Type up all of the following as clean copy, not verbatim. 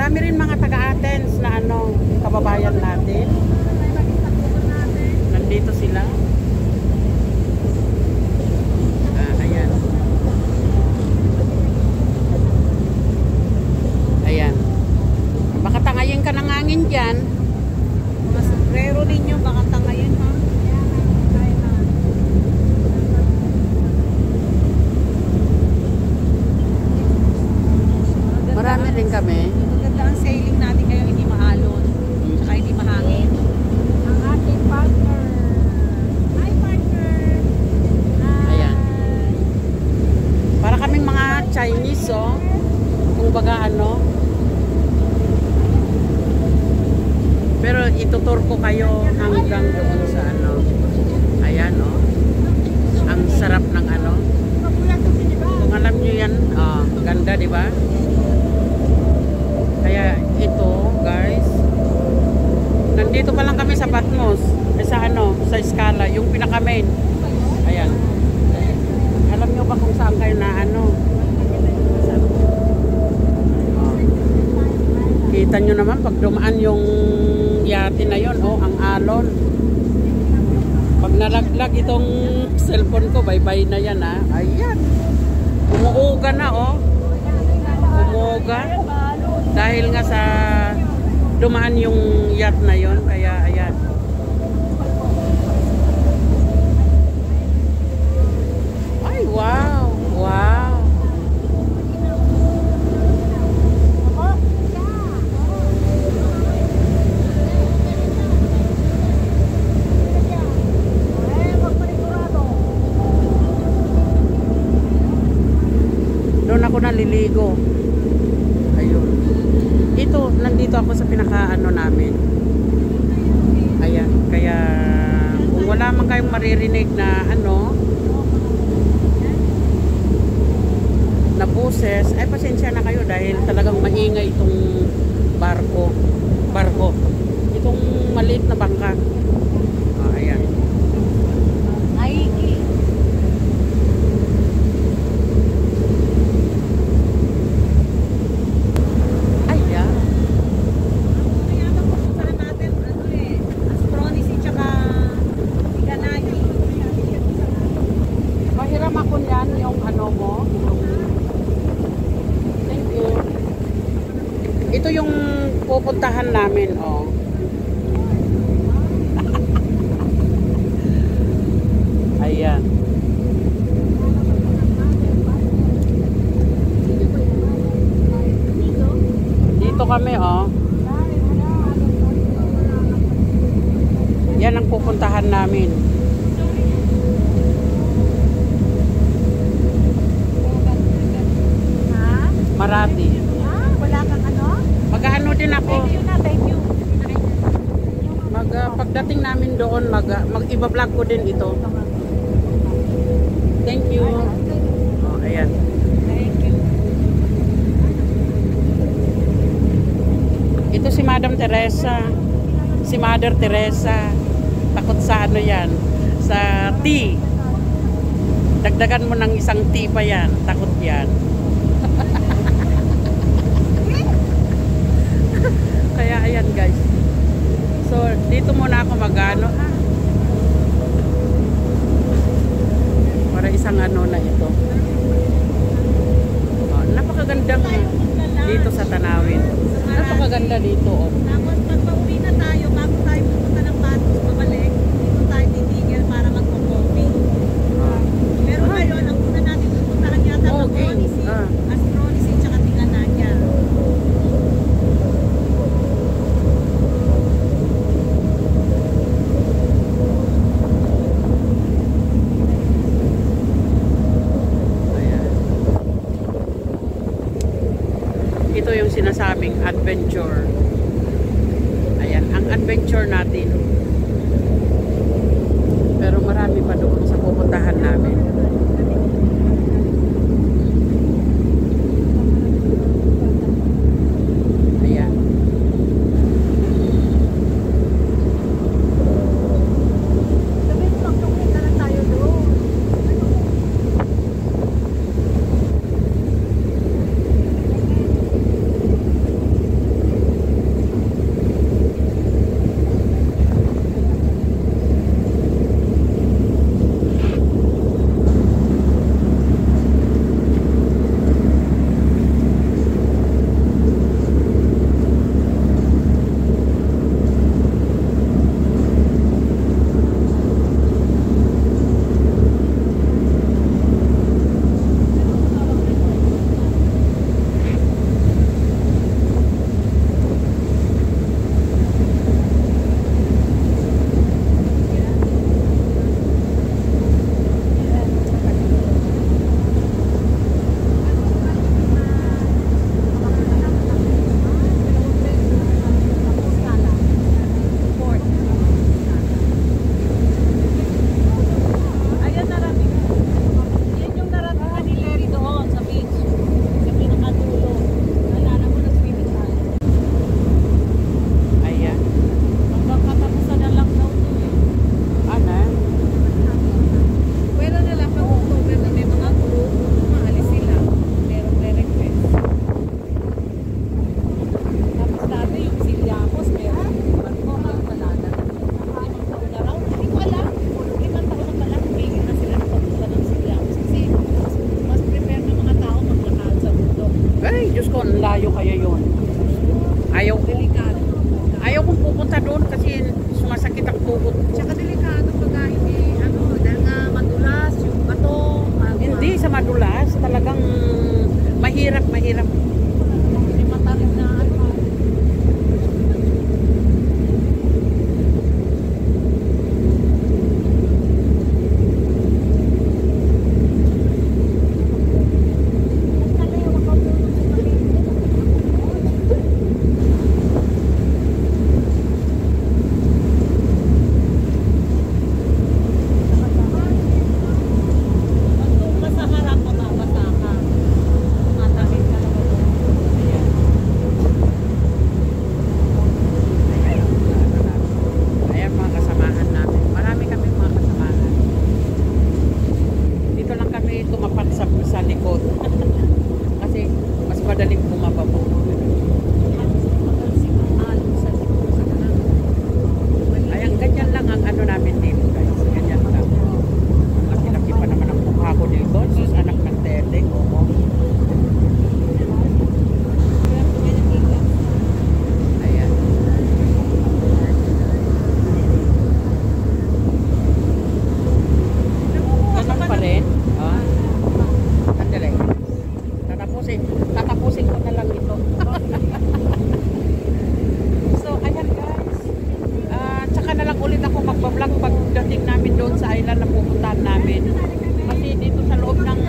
Marami rin mga taga-Athens na ano, kababayan natin. Nandito sila. Ayan. Ayan. Baka tangayin ka ng hangin dyan. Mga sombrero ninyo, baka tangayin ha. Marami rin kami. Maganda ang sailing natin kayo, hindi maalon. Tsaka hindi mahangin. Ang ating partner. Hi partner. Ayan. Para kaming mga Chinese, oh. Kung baga ano. Pero itutur ko kayo hanggang doon sa ano. Ayan, oh. Ang sarap ng ano. Kung alam nyo yan, ganda, di ba? Kaya ito, guys, nandito pa lang kami sa Patmos, sa ano, sa Scala, yung pinaka-main. Ayan. Alam nyo ba kung saan kayo na ano? Kita nyo naman pag dumaan yung yate na yon, oh, ang alon. Pag nalaglag itong cellphone ko, bye-bye na yan, ha. Ayan. Umuuga na, oh. Umuuga. Dahil nga sa dumaan yung yacht na yon, kaya ayan. Ay, wow. Wow. Doon ako naliligo. Ayun. Ito, nandito ako sa pinaka-ano namin. Ayan. Kaya, kung wala man kayong maririnig na ano, na boses, ay pasensya na kayo dahil talagang maingay itong barko. Itong maliit na bangka. Ayan. Ito yung pupuntahan namin, oh. Ayan. Dito kami, oh. Yan ang pupuntahan namin. Marati. Wala kang ano? Mag-ano din ako. Thank you. Pagdating namin doon, mag-iba-vlog ko din ito. Thank you. Oh, ayan. Thank you. Ito si Madam Teresa. Si Mother Teresa. Takot sa ano yan? Sa tea. Dagdagan mo ng isang tea pa yan. Takot yan. Kaya ayan guys. So dito muna ako magano para isang ano na ito. Oh, napakagandang dito sa tanawin. Napakaganda dito, oh. Tapos pag pauwi na tayo, bago tayo pupunta ng Patmos, babalik, dito tayo titigil para magpo-coffee. Pero ngayon, ang una natin pupuntahan yata Astronisy, tsaka Tinganaga. Ito yung sinasabing adventure. Ayan, ang adventure natin. Pero marami pa doon sa pupuntahan namin. Ayan. Delikado. ayaw kong pupunta doon kasi sumasakit ang tuhod ko. Tsaka delikado pag hindi, dahil nga madulas, yung bato. Hindi sa madulas, talagang mahirap. May matalim na Ayan mga kasamahan namin. Marami kami mga kasamahan. Dito lang kami tumapat sa likod. Kasi mas madaling bumaba po. Ayan, ganyan lang ang ano namin dito guys. Ganyan lang. Laki-laki pa naman ang mukha ko dito. Sus, anak ng tete. Oo. Ayan. Ganun pa rin. Ah. Sandali. Tatapusin ko na lang ito. So, ayan guys. Tsaka na lang ulit ako magbablog pagdating namin doon sa island na pupuntahan namin. Kasi dito sa loob ng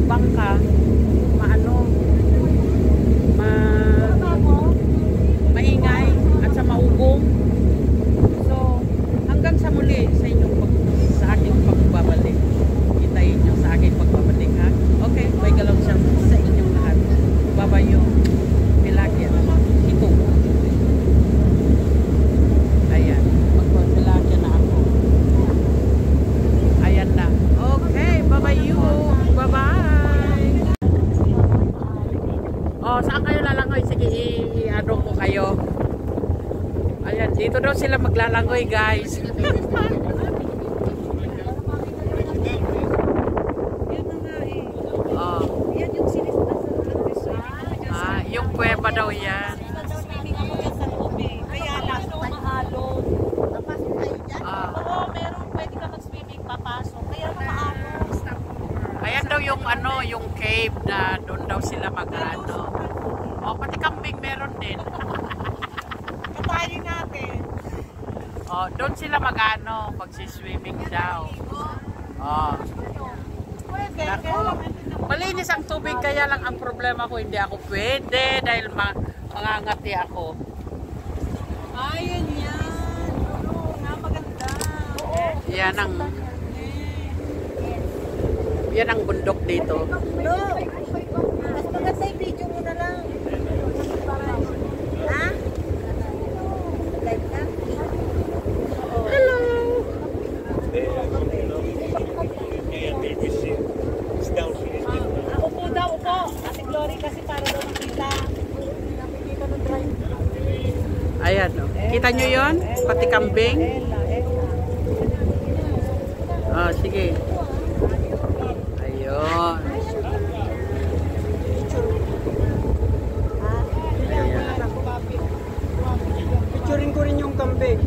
bangka, maingay at sa maugong. So, hanggang sa muli sa aking pagbabalik. Hintayin nyo sa aking pagbabalik, ha? Okay, may galaw siya sa inyong lahat. Babayo, Pilagyan, ito. Ayan, magpapilagyan na ako. Ayan na. Okay, babayo. Bye-bye. Oh, saan kayo lalangoy? Sige, i-adong ko kayo. Ayan, dito daw sila maglalangoy, guys. Oh. Yan yung sinistas. Yung kuweba daw yan. Swimming ako dyan sa loob eh. Kaya lang, mahalo. Napasok kayo dyan? Oo, meron. Pwede ka mag-swimming, papasok. Kaya mahalo. Ayan daw yung yung cave na doon daw sila mag-ano. Oh, pati kambing meron din. Katayin natin. Oh, doon sila mag-ano, pagsi-swimming daw. Oh. Pwede. Naku. Malinis ang tubig, kaya lang ang problema ko hindi ako pwede dahil mangangati ako. Ayan yan. Oo, napaganda. Oo. Yan ang bundok dito. No. Mas maganda yung video mo na lang. Ha? Live na? Hello! Ako po daw, upo. Ate Glory kasi para daw makita. Nakikita ng drive. Ayan, oh. Kita nyo yon? Pati kambing? Oh, sige. Ayun. Picturing ko rin yung kambing.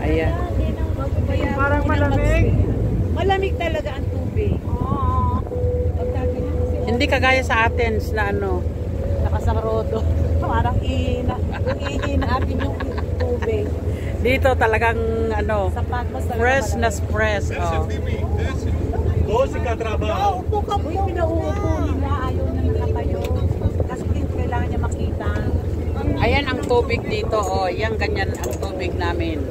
Ayan. Parang malamig. Malamig talaga ang tubig. Hindi kagaya sa Athens na Nakasarodo. Parang ihina. Kung ihinaapin yung tubig. dito talagang Sapat mo talaga. fresh na fresh. Oh. Doce ka trabaho. Upo ka po. Pinauupo nila. Ayaw na nakatayo. Kasi kailangan niya makita. Ayan ang tubig dito. Oh, yan ganyan ang tubig namin.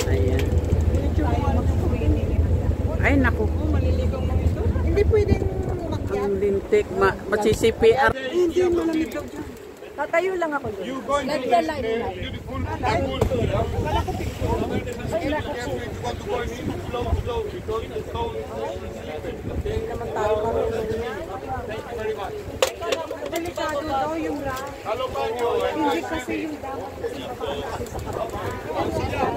Ayan. Ay naku. Maliligaw mo ito? Hindi pwedeng umakyat. Ang lintik. Magsisipr. Hindi, malamig daw dyan. Tatayo lang ako doon. You going to Ganda lang yun. beautiful, beautiful. Kala ko picture. Ay, nako po. You want to go in slow because the sound is Hindi naman tayo marunong niya. Thank you very much. Delikado daw yung rock. Hello, Banyo. Hindi kasi yung dapat kasi sa kapatid.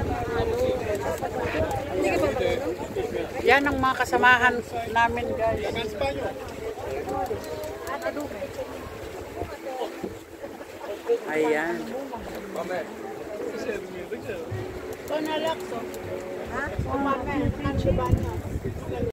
yan ang mga kasamahan namin, guys. Ayan. Ito na lakso. Ha? O mame, ang diba niya?